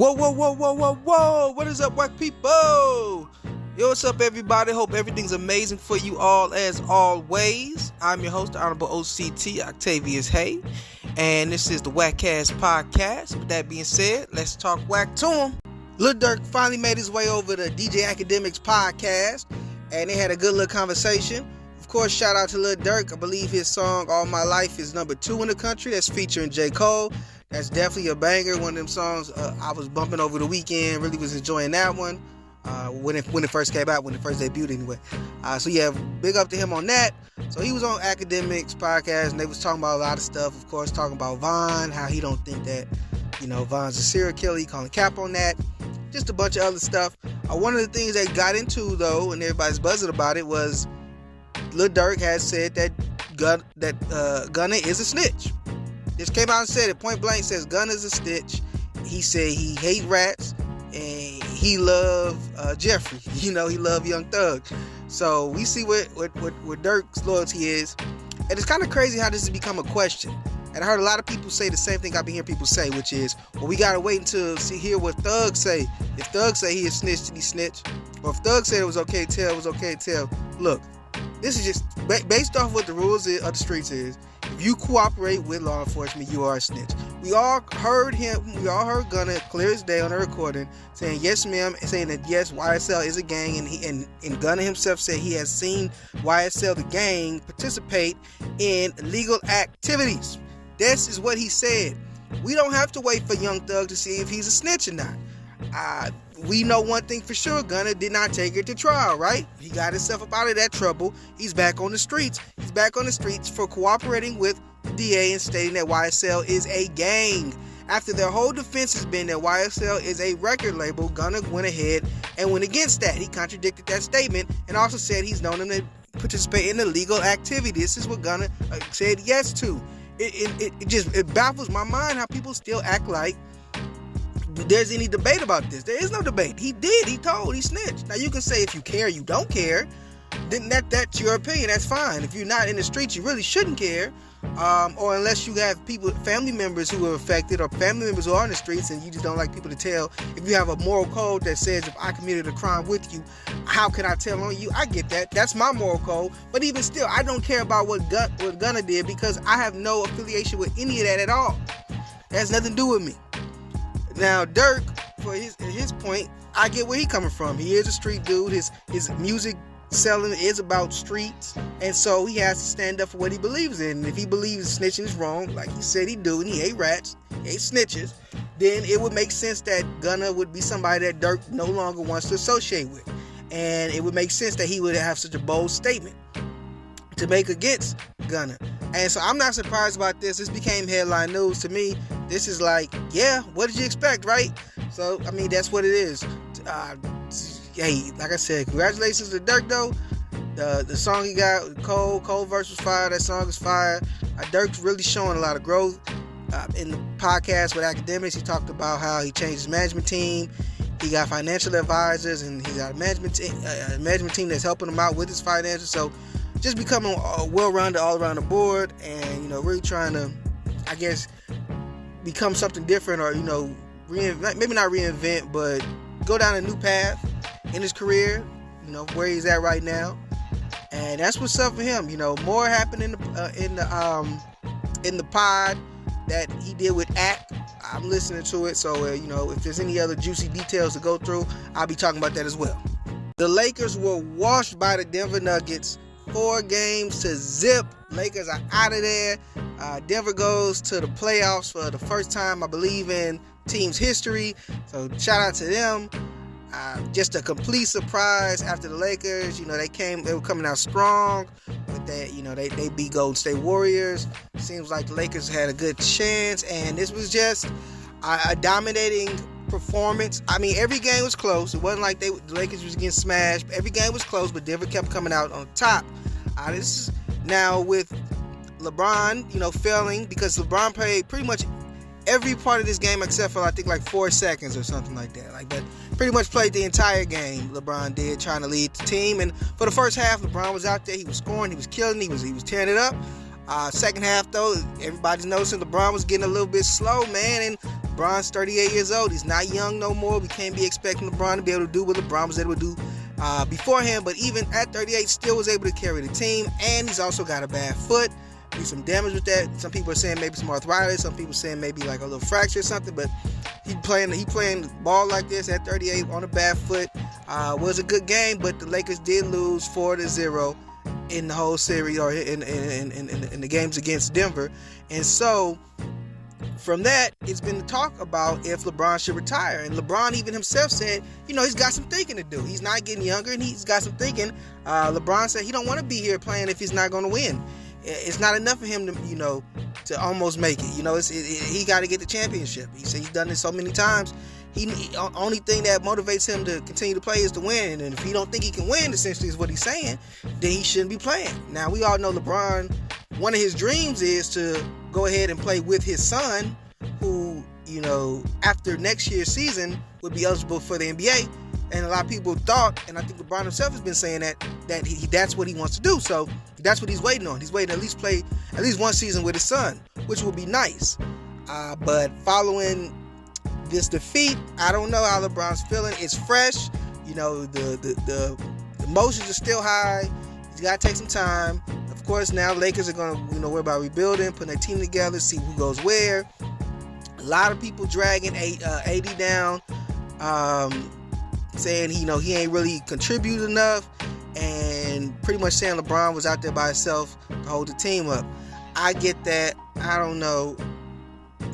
Whoa, whoa, whoa, whoa, whoa, whoa. What is up, WACC people? Yo, what's up, everybody? Hope everything's amazing for you all as always. I'm your host, the Honorable OCT, OctaviusHaye, and this is the WACCast podcast. With that being said, let's talk WACC to him. Lil Durk finally made his way over to DJ Academics podcast, and they had a good little conversation. Of course, shout out to Lil Durk. I believe his song, All My Life, is number 2 in the country. That's featuring J. Cole. That's definitely a banger. One of them songs I was bumping over the weekend. Really was enjoying that one when it first came out, when it first debuted anyway. So yeah, big up to him on that. So he was on Academics podcast, and they was talking about a lot of stuff. Of course, talking about Von, how he don't think that, Von's a serial killer. He calling cap on that. Just a bunch of other stuff. One of the things they got into, though, and everybody's buzzing about it, was Lil Durk has said that Gunna is a snitch. Just came out and said it point blank. Says Gunna's a snitch. He said he hate rats and he love Jeffrey. He love Young Thug. So we see what Durk's loyalty is, and it's kind of crazy how this has become a question. And I heard a lot of people say the same thing I've been hearing people say, which is, well, we gotta wait until hear what Thug say. If Thug say he is snitched, then he snitch. Or if Thug said it was okay to tell, it was okay to tell. Look, this is just based off what the rules of the streets is. If you cooperate with law enforcement, you are a snitch. We all heard Gunna clear as day on the recording saying yes, ma'am, saying that yes, YSL is a gang, and Gunna himself said he has seen YSL, the gang, participate in illegal activities. This is what he said. We don't have to wait for Young Thug to see if he's a snitch or not. We know one thing for sure: Gunna did not take it to trial, right? He got himself up out of that trouble. He's back on the streets. He's back on the streets for cooperating with the DA and stating that YSL is a gang. After their whole defense has been that YSL is a record label, Gunna went ahead and went against that. He contradicted that statement and also said he's known them to participate in illegal activity. This is what Gunna said yes to. It baffles my mind how people still act like there's any debate about this. There is no debate. He did. He told. He snitched. Now, you can say if you care, you don't care. Then that's your opinion. That's fine. If you're not in the streets, you really shouldn't care. Or unless you have family members who are affected, or family members who are in the streets, and you just don't like people to tell. If you have a moral code that says, if I committed a crime with you, how can I tell on you? I get that. That's my moral code. But even still, I don't care about what Gunna did, because I have no affiliation with any of that at all. It has nothing to do with me. Now, Durk, for his point, I get where he's coming from. He is a street dude. His music selling is about streets, and so he has to stand up for what he believes in. And if he believes snitching is wrong, like he said he do, and he hate rats, he hate snitches, then it would make sense that Gunna would be somebody that Durk no longer wants to associate with. And it would make sense that he would have such a bold statement to make against Gunna. And so I'm not surprised about this. This became headline news to me. This is like, yeah, what did you expect, right? So, I mean, that's what it is. Hey, like I said, congratulations to Durk, though. The song he got, Cole verse was fire. That song is fire. Durk's really showing a lot of growth. In the podcast with Academics, he talked about how he changed his management team. He got financial advisors, and he got a management team that's helping him out with his finances. So, just becoming well-rounded all around the board, and really trying to, I guess, become something different, or reinvent, maybe not reinvent, but go down a new path in his career, where he's at right now. And that's what's up for him. More happened in the pod that he did with Act. I'm listening to it, so if there's any other juicy details to go through, I'll be talking about that as well. The Lakers were washed by the Denver Nuggets 4-0. Lakers are out of there. Denver goes to the playoffs for the first time, I believe, in team's history. So shout out to them. Just a complete surprise after the Lakers. They were coming out strong with that. They beat Golden State Warriors. Seems like the Lakers had a good chance, and this was just a dominating performance. I mean, every game was close. It wasn't like the Lakers was getting smashed. Every game was close, but Denver kept coming out on top. This is now with LeBron, failing, because LeBron played pretty much every part of this game except for, I think, like 4 seconds or something like that. But pretty much played the entire game, LeBron did, trying to lead the team. And for the first half, LeBron was out there. He was scoring. He was killing. He was tearing it up. Second half, though, everybody's noticing LeBron was getting a little bit slow, man. And LeBron's 38 years old. He's not young no more. We can't be expecting LeBron to be able to do what LeBron was able to do beforehand. But even at 38, still was able to carry the team. And he's also got a bad foot. There's some damage with that. Some people are saying maybe some arthritis. Some people are saying maybe like a little fracture or something. But he playing ball like this at 38 on a bad foot. Was a good game, but the Lakers did lose 4-0 in the whole series, or in the games against Denver. And so from that, it's been talk about if LeBron should retire. And LeBron even himself said, he's got some thinking to do. He's not getting younger, and he's got some thinking. LeBron said he don't want to be here playing if he's not going to win. It's not enough for him to, to almost make it. He got to get the championship. He said he's done this so many times. Only thing that motivates him to continue to play is to win. And if he don't think he can win, essentially is what he's saying, then he shouldn't be playing. Now, we all know LeBron, one of his dreams is to go ahead and play with his son, who, after next year's season would be eligible for the NBA. And a lot of people thought, and I think LeBron himself has been saying that's what he wants to do. So that's what he's waiting on. He's waiting to at least play at least one season with his son, which would be nice. But following this defeat, I don't know how LeBron's feeling. It's fresh. The emotions are still high. He's got to take some time. Of course, now Lakers are going to worry about rebuilding, putting their team together, see who goes where. A lot of people dragging AD down, saying he ain't really contributed enough, and pretty much saying LeBron was out there by himself to hold the team up. I get that. I don't know.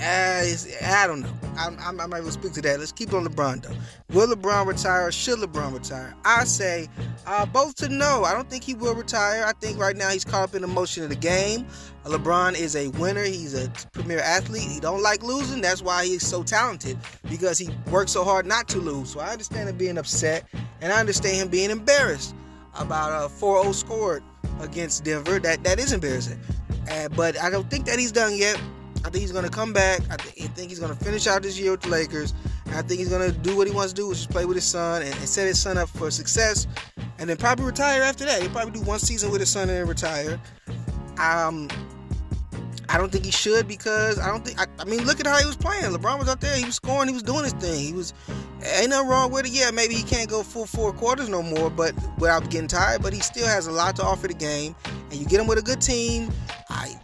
I don't know. I'm not going to speak to that. Let's keep it on LeBron, though. Will LeBron retire or should LeBron retire? I say both to no. I don't think he will retire. I think right now he's caught up in the motion of the game. LeBron is a winner. He's a premier athlete. He don't like losing. That's why he's so talented, because he works so hard not to lose. So I understand him being upset, and I understand him being embarrassed about a 4-0 scored against Denver. That is embarrassing. But I don't think that he's done yet. I think he's going to come back. I think he's going to finish out this year with the Lakers. And I think he's going to do what he wants to do, which is play with his son and set his son up for success. And then probably retire after that. He'll probably do one season with his son and then retire. I don't think he should, because I mean, look at how he was playing. LeBron was out there. He was scoring. He was doing his thing. Ain't nothing wrong with it. Yeah, maybe he can't go full 4 quarters no more, but without getting tired. But he still has a lot to offer the game. And you get him with a good team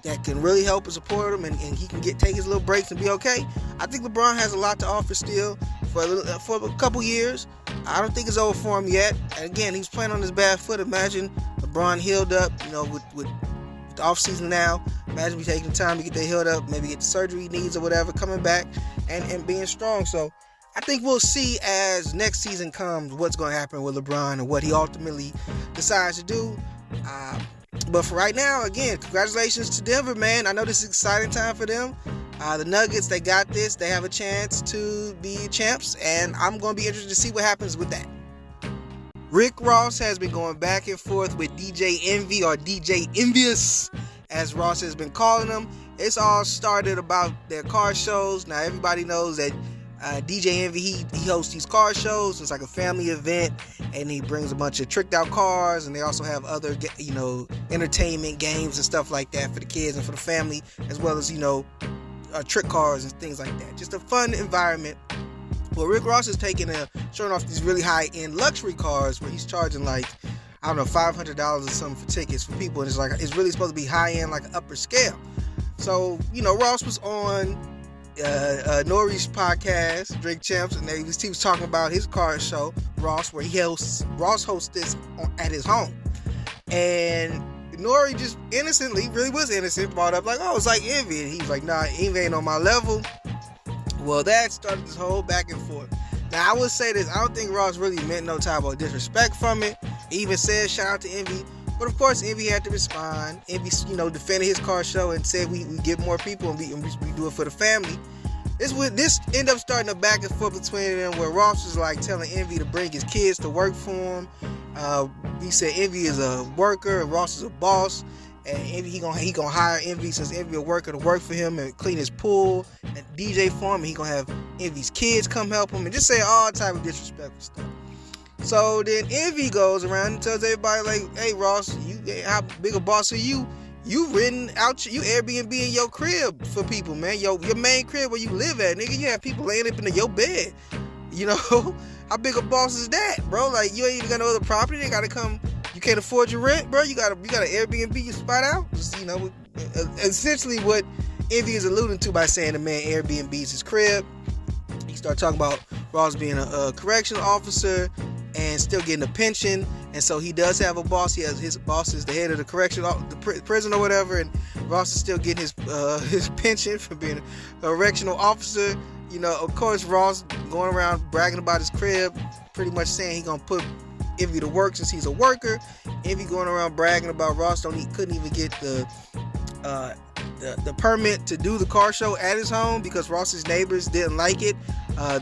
that can really help and support him, and he can take his little breaks and be okay. I think LeBron has a lot to offer still for a couple years. I don't think it's over for him yet. And again, he's playing on his bad foot. Imagine LeBron healed up, with the offseason now. Imagine me taking the time to get that healed up, maybe get the surgery he needs or whatever, coming back and being strong. So I think we'll see as next season comes what's going to happen with LeBron and what he ultimately decides to do. But for right now, again, congratulations to Denver, man. I know this is an exciting time for them. The Nuggets, they got this. They have a chance to be champs, and I'm going to be interested to see what happens with that. Rick Ross has been going back and forth with DJ Envy, or DJ Envious, as Ross has been calling him. It's all started about their car shows. Now, everybody knows that DJ Envy, he hosts these car shows. It's like a family event, and he brings a bunch of tricked out cars, and they also have other, entertainment games and stuff like that for the kids and for the family, as well as, trick cars and things like that. Just a fun environment. Well, Rick Ross is showing off these really high-end luxury cars where he's charging $500 or something for tickets for people, and it's really supposed to be high-end, like an upper scale. So, Ross was on Nori's podcast, Drink Champs, and he was talking about his car show, Ross, where Ross hosts this at his home. And Nori just innocently, really was innocent, brought up it's like Envy. And he was like, nah, Envy ain't on my level. Well, that started this whole back and forth. Now, I would say this, I don't think Ross really meant no type of disrespect from it. He even said shout out to Envy. But of course, Envy had to respond. Envy, defended his car show and said we get more people and we do it for the family. This ended up starting a back and forth between them, where Ross was telling Envy to bring his kids to work for him. He said Envy is a worker and Ross is a boss, and Envy he gonna hire Envy, since Envy a worker, to work for him and clean his pool and DJ for him. And he gonna have Envy's kids come help him, and just say all type of disrespectful stuff. So then Envy goes around and tells everybody hey Ross, how big a boss are you? you renting out, you Airbnb in your crib for people, man. Your main crib where you live at, nigga. You have people laying up in your bed. You know, how big a boss is that, bro? Like, you ain't even got no other property. They gotta come. You can't afford your rent, bro. You gotta Airbnb your spot out. Just, you know, essentially what Envy is alluding to by saying the man Airbnb's his crib. He started talking about Ross being a correctional officer and still getting a pension, and so he does have a boss. He has his boss is the head of the the prison or whatever, and Ross is still getting his pension for being a correctional officer. You know, of course, Ross going around bragging about his crib, pretty much saying he gonna put Envy to work since he's a worker. Envy going around bragging about Ross couldn't even get the permit to do the car show at his home because Ross's neighbors didn't like it.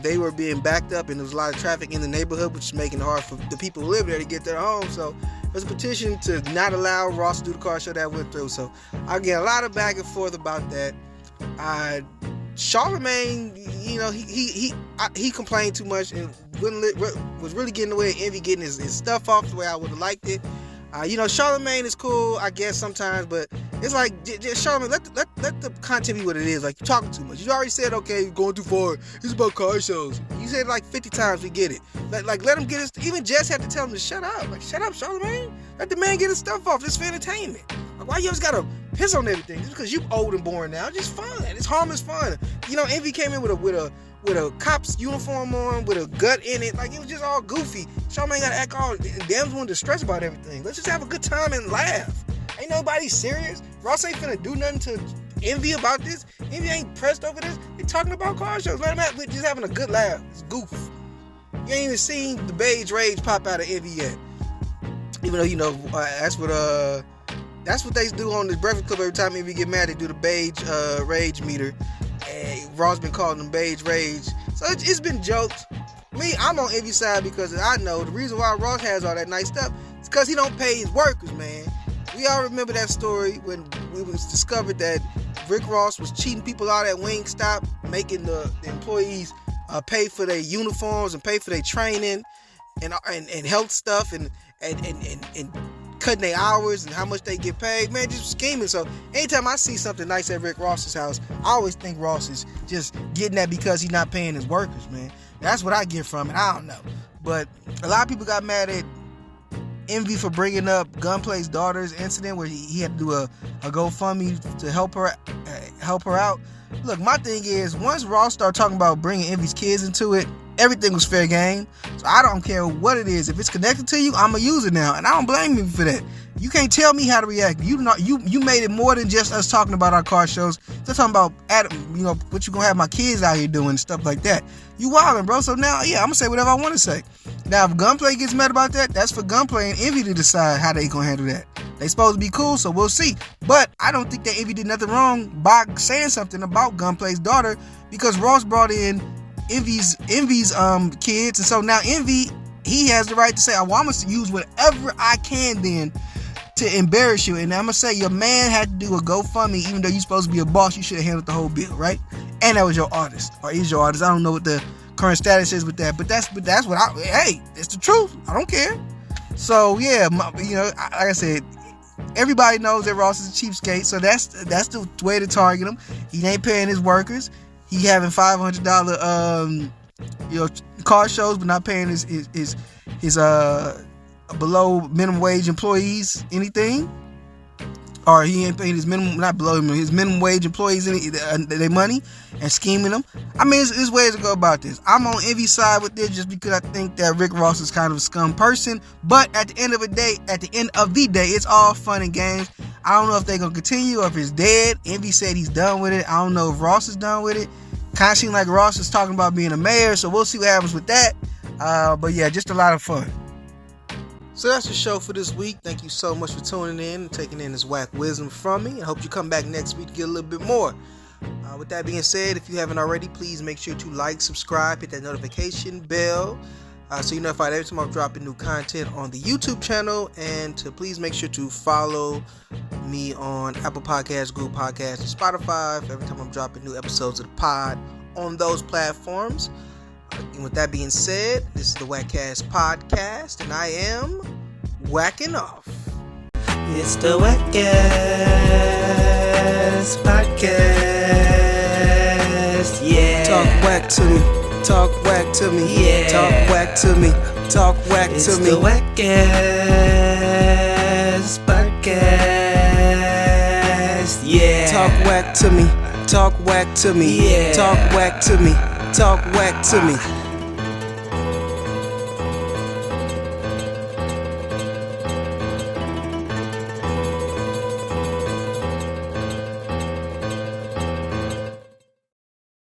They were being backed up and there was a lot of traffic in the neighborhood, which is making it hard for the people who live there to get their home. So there's a petition to not allow Ross to do the car show that went through. So I get a lot of back and forth about that. Charlemagne, you know, he complained too much and was really getting away with Envy getting his stuff off the way I would have liked it. You know, Charlemagne is cool, I guess, sometimes, but it's like, Charlemagne, let the content be what it is. Like, you're talking too much. You already said, okay, you're going too far. It's about car shows. You said it like 50 times, we get it. Like let him get his, even Jess had to tell him to shut up. Like, shut up, Charlemagne. Let the man get his stuff off. It's for entertainment. Like, why you always gotta piss on everything? Just because you old and boring now. It's just fun. It's harmless fun. You know, Envy came in with a cop's uniform on, with a gut in it. Like, it was just all goofy. Charlemagne gotta act all damn one distressed about everything. Let's just have a good time and laugh. Ain't nobody serious. Ross ain't finna do nothing to Envy about this. Envy ain't pressed over this. They talking about car shows. Let him we're just having a good laugh. It's goof. You ain't even seen the beige rage pop out of Envy yet. Even though, you know, that's what they do on the Breakfast Club every time Envy get mad. They do the beige rage meter. And Ross been calling them beige rage. So it's been joked. Me, I'm on Envy's side because I know the reason why Ross has all that nice stuff is because he don't pay his workers, man. We all remember that story when it was discovered that Rick Ross was cheating people out at Wingstop, making the employees pay for their uniforms and pay for their training and health stuff and cutting their hours and how much they get paid. Man, just scheming. So anytime I see something nice at Rick Ross's house, I always think Ross is just getting that because he's not paying his workers, man. That's what I get from it. I don't know. But a lot of people got mad at Envy for bringing up Gunplay's daughter's incident where he had to do a GoFundMe to help her out. Look, my thing is, once Ross started talking about bringing Envy's kids into it, everything was fair game. So I don't care what it is. If it's connected to you, I'm going to use it now. And I don't blame you for that. You can't tell me how to react. You made it more than just us talking about our car shows. They're talking about, you know, what you going to have my kids out here doing and stuff like that. You wildin', bro. So now, yeah, I'm going to say whatever I want to say. Now, if Gunplay gets mad about that, that's for Gunplay and Envy to decide how they going to handle that. They supposed to be cool, so we'll see. But I don't think that Envy did nothing wrong by saying something about Gunplay's daughter because Ross brought in Envy's kids, and so now Envy, he has the right to say, I'm going to use whatever I can then to embarrass you. And I'm going to say your man had to do a GoFundMe, even though you're supposed to be a boss, you should have handled the whole bill, right? And that was your artist, or is your artist. I don't know what the current status is with that, but that's what hey, it's the truth. I don't care. So yeah, you know, like I said, everybody knows that Ross is a cheapskate, so that's the way to target him. He ain't paying his workers. He having $500 you know, car shows, but not paying his below minimum wage employees anything, or he ain't paying his minimum wage employees their money and scheming them. I mean, it's ways to go about this. I'm on Envy's side with this just because I think that Rick Ross is kind of a scum person. But at the end of the day, it's all fun and games. I don't know if they're gonna continue or if it's dead. Envy said he's done with it. I don't know if Ross is done with it. Kind of seems like Ross is talking about being a mayor, so we'll see what happens with that. But yeah, just a lot of fun. So that's the show for this week. Thank you so much for tuning in and taking in this whack wisdom from me. I hope you come back next week to get a little bit more. With that being said, if you haven't already, please make sure to like, subscribe, hit that notification bell so you're notified every time I'm dropping new content on the YouTube channel, and to please make sure to follow me on Apple Podcasts, Google Podcasts, and Spotify every time I'm dropping new episodes of the pod on those platforms. And with that being said, this is the WACCast podcast, and I am whacking off. It's the WACCast podcast. Yeah. Talk whack to me. Talk whack to me. Yeah. Talk whack to me. Talk whack to me. It's the WACCast podcast. Yeah. Talk whack to me. Talk whack to me. Yeah. Talk whack to me. Talk whack to me.